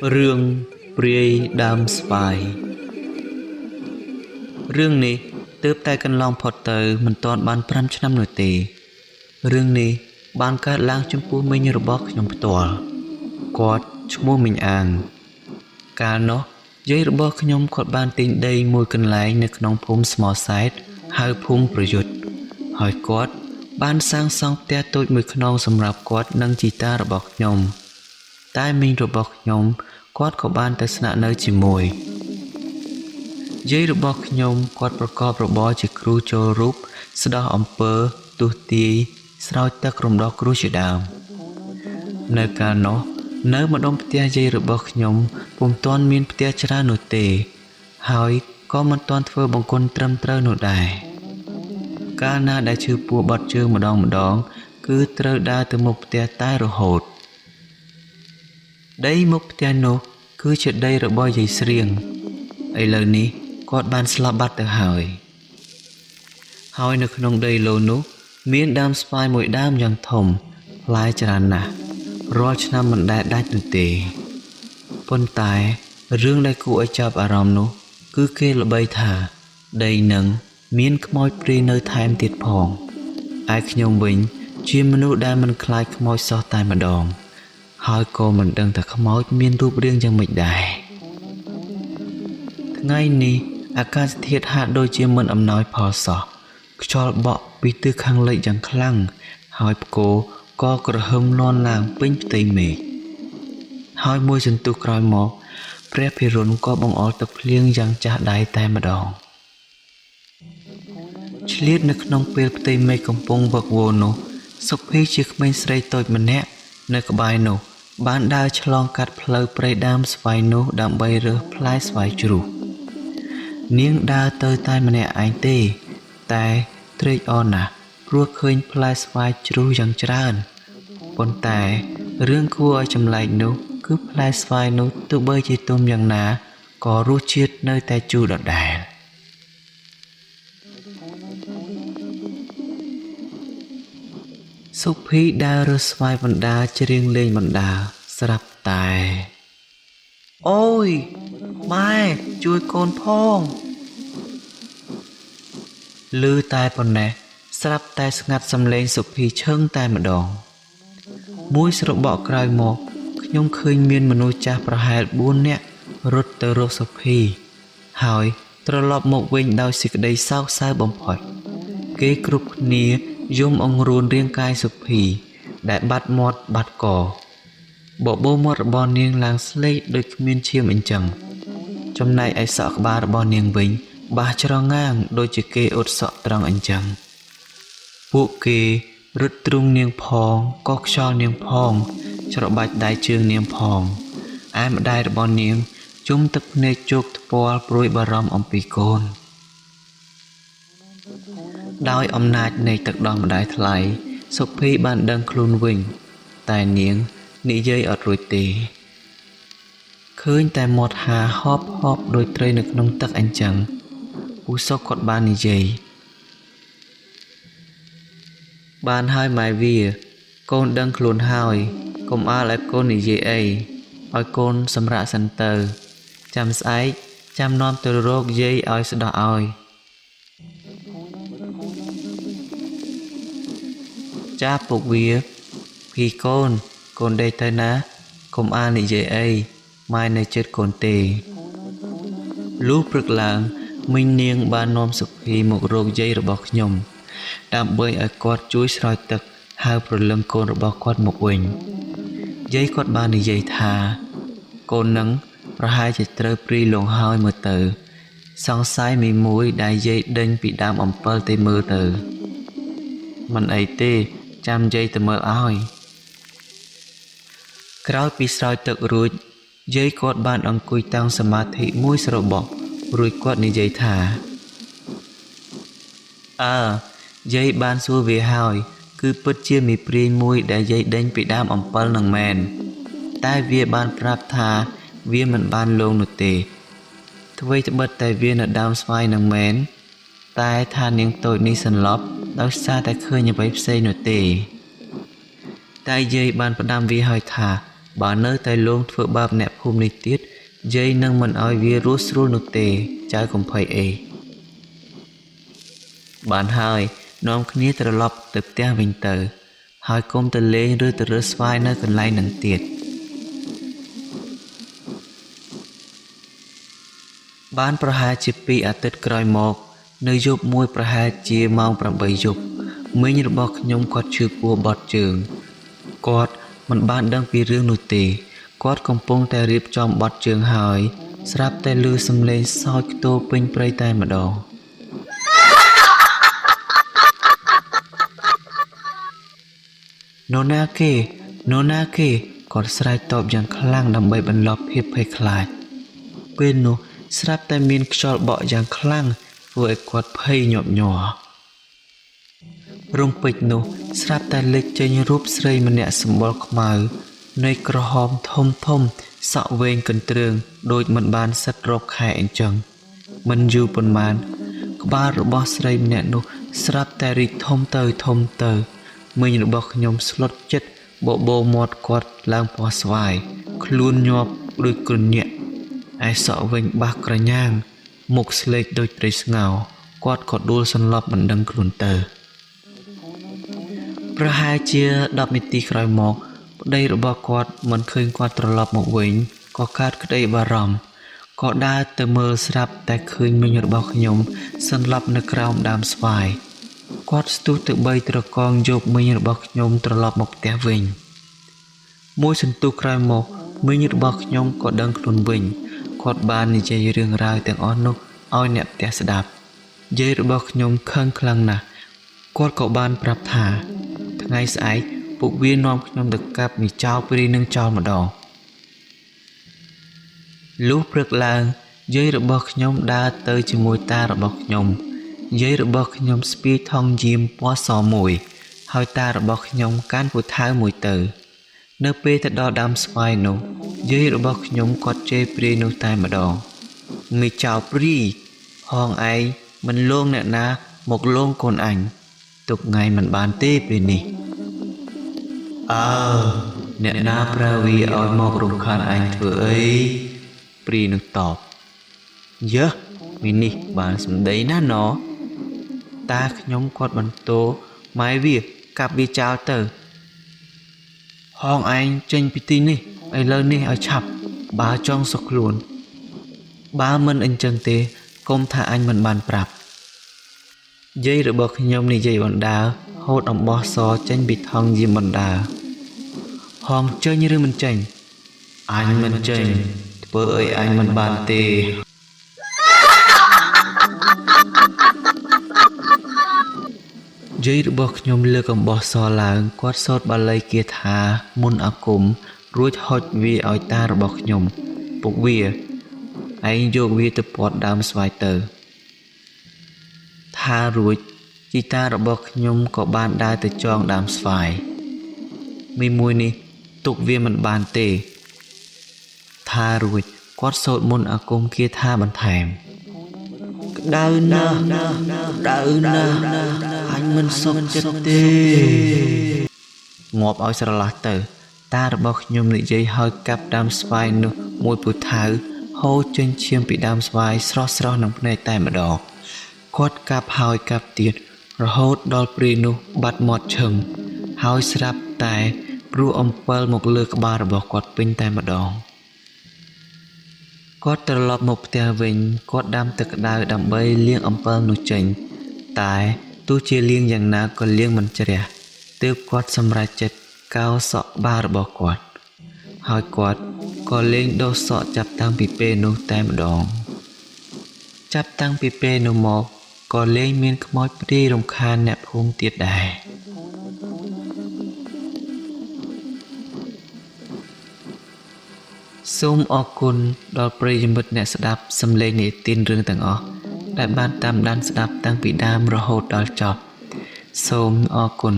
Rương Priy Đam Spy Rương này tớp tay cân long phọt tờ mình toàn ban pram năm nổi tề Rương này ban cả lang chấm phu mình rồi bóc nhom tòa quạt mua mình ăn cả nó giấy rồi bóc nhom quạt ban tin đây mùi cân lái nơi nông phum small side hai phumประยุทธ์hỏi quạt ban sang song tia tôi mùi khôn sầm rạp quạt nâng chỉ ta rồi bóc nhom tai mình rồi bóc nhom quạt của ban tại sạn nơi chỉ mùi giấy rồi bóc nhom quạtประกอบរបរជាគ្រូចូលរូបស្ដោះអំពើទុទាយស្រោចទឹករំដោះគ្រូជាដើមនៅកាលនោះនៅម្ដុំផ្ទះយាយរបស់ខ្ញុំពុំទាន់មានផ្ទះច្រើននោះទេហើយក៏មិនទាន់ធ្វើបង្គន់ត្រឹមត្រូវនោះដែរកាលណាដែលឈឺពោះបាត់ជើងម្ដងគឺត្រូវដើរទៅមុខផ្ទះតែរហូតដីមុខផ្ទះនោះគឺជាដីរបស់យាយស្រៀងឥឡូវនេះគាត់បានស្លាប់បាត់ទៅហើយនៅក្នុងដីឡូនោះមានដើមស្វាយមួយដើមយ៉ាងធំផ្លែច្រើនណាស់រាល់ឆ្នាំមិនដែលដាច់នោះទេប៉ុន្តែរឿងដែលគួរឲ្យចាប់អារម្មណ៍នោះគឺគេល្បីថាដីនឹងមានខ្មោចព្រាយនៅថែមទៀតផងឯខ្ញុំវិញជាមនុស្សដែលមិនខ្លាចខ្មោចសោះតែម្ដងហើយក៏មិនដឹងថាខ្មោចមានរូបរាងយ៉ាងម៉េចដែរថ្ងៃនេះអាកាសធាតុហាក់ដូចជាមិនអំណោយផលសោះខ្យល់បក់ពីទិសខាងលិចយ៉ាងខ្លាំងហើយផ្គរក៏ក្រហមលាន់ឡើងពេញផ្ទៃមេឃហើយមួយសន្ទុះក្រោយមកព្រះភិរុណក៏បង្អុរទឹកភ្លៀងយ៉ាងចាស់ដៃតែម្ដងឆ្លៀតនៅក្នុងពេលផ្ទៃមេឃកំពុងវឹកវរនោះសុភីជាក្មេងស្រីតូចម្នាក់នៅក្បែរនោះបានដើរឆ្លងកាត់ផ្លូវព្រៃដើមស្វាយនោះដើម្បីរើសផ្លែស្វាយជ្រូកនាងដើរទៅតែម្នាក់ឯងទេតែត្រេកអរណាស់ព្រោះឃើញផ្លែស្វាយជ្រូកយ៉ាងច្រើនប៉ុន្តែរឿងគួរឲ្យចម្លែកនោះគឺផ្លែស្វាយនោះទោះបីជាទុំយ៉ាងណាក៏រសជាតិនៅតែជូរដដែលសុភីដើររើសស្វាយបណ្ដាច្រៀងលេងបណ្ដាស្រាប់តែអូយម៉ែជួយកូនផងឮតែប៉ុណ្ណេះស្រាប់តែស្ងាត់សំឡេងសុភីឈឹងតែម្ដងមួយស្របក់ក្រោយមកខ្ញុំឃើញមានមនុស្សចាស់ប្រហែល4នាក់រត់ទៅរកសុភីហើយត្រឡប់មកវិញដោយសេចក្តីសោកសៅបំផុតគេគ្រប់គ្នាយំអង្រួនរាងកាយសុភីដែលបាត់មាត់បាត់កបបោមាត់របស់នាងឡើងស្លេកដូចគ្មានឈាមអញ្ចឹងចំណែកឯសក់ក្បាលរបស់នាងវិញបាសច្រងាងដូចជាគេអ៊ុតសក់ត្រង់អញ្ចឹងពួកគេរឹតទ្រុងនាងផងក៏ខ្យល់នាងផងច្របាច់ដៃជើងនាងផងឯម្ដាយរបស់នាងជុំទឹកភ្នែកជោកថ្ពាល់ព្រួយបារម្ភអំពីកូនដោយអំណាចនៃទឹកដោះម្ដាយថ្លៃសុភីបានដឹងខ្លួនវិញតែនាងនិយាយអត់រួចទេឃើញតែមាត់ហាហប់ដូចត្រីនៅក្នុងទឹកអញ្ចឹងពូសុកគាត់បាននិយាយបានហើយម៉ែវាកូនដឹងខ្លួនហើយកុំអើឲ្យកូននិយាយអីឲ្យកូនសម្រាកសិនទៅចាំស្អែកចាំនាំទៅរកយាយឲ្យស្ដោះឲ្យចាពុកវាភីកូនដេកទៅណាកុំអាននិយាយអីម៉ែនៅជិតកូនទេលុះព្រឹកឡើងមីងនាងបាននាំសុភីមករកយាយរបស់ខ្ញុំដើម្បីឲ្យគាត់ជួយស្រោចទឹកហៅព្រលឹងកូនរបស់គាត់មកវិញយាយគាត់បាននិយាយថាកូននឹងប្រហែលជាត្រូវព្រីលងហើយមើលទៅសង្ស័យមីមួយដែលយាយដេញពីដើមអំពិលទៅមើលទៅមិនអីទេចាំយាយទៅមើលឲ្យក្រោយពីស្រោចទឹករួចយាយគាត់បានអង្គុយតាំងសមាធិមួយស្របក់រួចគាត់និយាយថាយាយបានសួរវាហើយគឺពិតជាមីព្រាយមួយដែលយាយដេញពីដើមអំពិលនឹងមែនតែវាបានប្រាប់ថាវាមិនបានលងនោះទេអ្វីត្បិតតែវានៅដើមស្វាយនឹងមែនតែថានាងតូចនេះសន្លប់ដោយសារតែឃើញអ្វីផ្សេងនោះទេតែយាយបានផ្ដាំវាឲ្យថាបើនៅតែលងធ្វើបាបអ្នក ភូមិនេះទៀតយាយនឹងមិនឲ្យវារស់ស្រួលនោះទេចៅកំភៃអេបានហើយនាំគ្នាត្រឡប់ទៅផ្ទះវិញទៅហើយកុំទៅលេងឬទៅរើសស្វាយនៅកន្លែងនឹងទៀតបានប្រហែលជា2អាទិត្យក្រោយមកនៅយប់មួយប្រហែលជាម៉ោង8យប់មីងរបស់ខ្ញុំគាត់ឈឺពោះបត់ជើងគាត់មិនបានដឹងពីរឿងនោះទេគាត់កំពុងតែរៀបចំបត់ជើងហើយស្រាប់តែឮសំឡេងសោចខ្ទរពេញព្រៃតែម្ដងនរណាគេគាត់ស្រែកតបយ៉ាងខ្លាំងដើម្បីបន្លប់ភាពភ័យខ្លាចពេលនោះស្រាប់តែមានខ្យល់បក់យ៉ាងខ្លាំងធ្វើឲ្យគាត់ភ័យញាប់ញ័ររោងពេជ្រនោះស្រាប់តែលេចចេញរូបស្រីម្នាក់សម្បុរខ្មៅនៃក្រហមធំសក់វែងកន្ទ្រើងដូចមិនបានសិតរកខែអញ្ចឹងមិនយូរប៉ុន្មានក្បាលរបស់ស្រីម្នាក់នោះស្រាប់តែរីកធំទៅមីងរបស់ខ្ញុំស្លុតចិត្តបបោមាត់គាត់ឡើងពណ៌ស្វាយខ្លួនញាប់ដូចគ្រុនញាក់ឯសក់វិញបាសក្រញាងមុខស្លេកដូចត្រីស្ងោរគាត់ក៏ដួលសន្លប់មិនដឹងខ្លួនទៅប្រហែលជា10នាទីក្រោយមកប្តីរបស់គាត់មិនឃើញគាត់ត្រឡប់មកវិញក៏កើតក្តីបារម្ភក៏ដើរទៅមើលស្រាប់តែឃើញមីងរបស់ខ្ញុំសន្លប់នៅក្រោមដើមស្វាយគាត់ស្ទុះទៅបីត្រកងយកមីងរបស់ខ្ញុំត្រឡប់មកផ្ទះវិញមួយសន្ទុះក្រោយមកមីងរបស់ខ្ញុំក៏ដឹងខ្លួនវិញគាត់បាននិយាយរឿងរ៉ាវទាំងអស់នោះឲ្យអ្នកផ្ទះស្ដាប់យាយរបស់ខ្ញុំខឹងខ្លាំងណាស់គាត់ក៏បានប្រាប់ថាថ្ងៃស្អែកពួកវានាំខ្ញុំទៅកាប់មីចោលព្រីនឹងចោលម្ដងលុះព្រឹកឡើងយាយរបស់ខ្ញុំដើរទៅជាមួយតារបស់ខ្ញុំយាយរបស់ខ្ញុំស្ពាយថង់យាមពណ៌សមួយហើយតារបស់ខ្ញុំកាន់ពូថៅមួយទៅនៅពេលទៅដល់ដើមស្វាយនោះយាយរបស់ខ្ញុំគាត់ជេរព្រាយនោះតែម្ដងមីចោលព្រីហងឯងមិនលងអ្នកណាមកលងកូនអញទុកថ្ងៃមិនបានទេពេលនេះអ្នកណាប្រើវាឲ្យមករំខានអញធ្វើអីព្រីនឹងតបយើមីនេះបានសម្ដីណាណតាខ្ញុំគាត់បន្ទោម៉ែវាកាប់វាចោលទៅហងឯងចេញពីទីនេះឥឡូវនេះឲ្យឆាប់បើចង់សុខខ្លួនបើមិនអញ្ចឹងទេកុំថាអញមិនបានប្រាប់យាយរបស់ខ្ញុំនិយាយបណ្ដាហូតអំបោះសចេញពីថង់យាមបណ្ដាហងចេញឬមិនចេញអញមិនចេញធ្វើអីអញមិនបានទេយាយរបស់ខ្ញុំលើកអំបោះសឡើងគាត់សូត្របាលីគាថាមុនអាគមរួចហុចវាឲ្យតារបស់ខ្ញុំពុកវាឯងយកវាទៅពាត់ដើមស្វាយទៅថារួចជីតារបស់ខ្ញុំក៏បានដើរទៅចងដើមស្វាយមួយនេះទុកវាមិនបានទេថារួចគាត់សូត្រមុនអាគមគាថាបន្ថែមក្តៅណាស់អញមិនសុខចិត្តទេងាប់ឲ្យស្រឡះទៅតារបស់ខ្ញុំនិយាយឲ្យកាប់ដើមស្វាយនោះមួយពូថៅហូរចេញឈាមពីដើមស្វាយស្រស់នឹងភ្នែកតែម្ដងគាត់កាប់ហើយកាប់ទៀតរហូតដល់ព្រាយនោះបាត់មាត់ឈឹងហើយស្រាប់តែព្រោះអំពិលមកលើក្បាលរបស់គាត់ពេញតែម្ដងគាត់ត្រឡប់មកផ្ទះវិញគាត់ដាំទឹកក្តៅដើម្បីលាងអំពិលនោះចេញតែទោះជាលាងយ៉ាងណាក៏លាងមិនជ្រះទើបគាត់សម្រេចចិត្តកោរសក់ក្បាលរបស់គាត់ហើយគាត់ក៏លេងដុសសក់ចាប់តាំងពីពេលនោះតែម្ដងចាប់តាំងពីពេលនោះមកក៏លែងមានខ្មោចព្រាយរំខានអ្នកភូមិទៀតដែរសូមអរគុណដល់ប្រិយមិត្តអ្នកស្ដាប់សំឡេងនិទានរឿងទាំងអស់ដែលបានតាមដានស្ដាប់តាំងពីដើមរហូតដល់ចប់សូមអរគុណ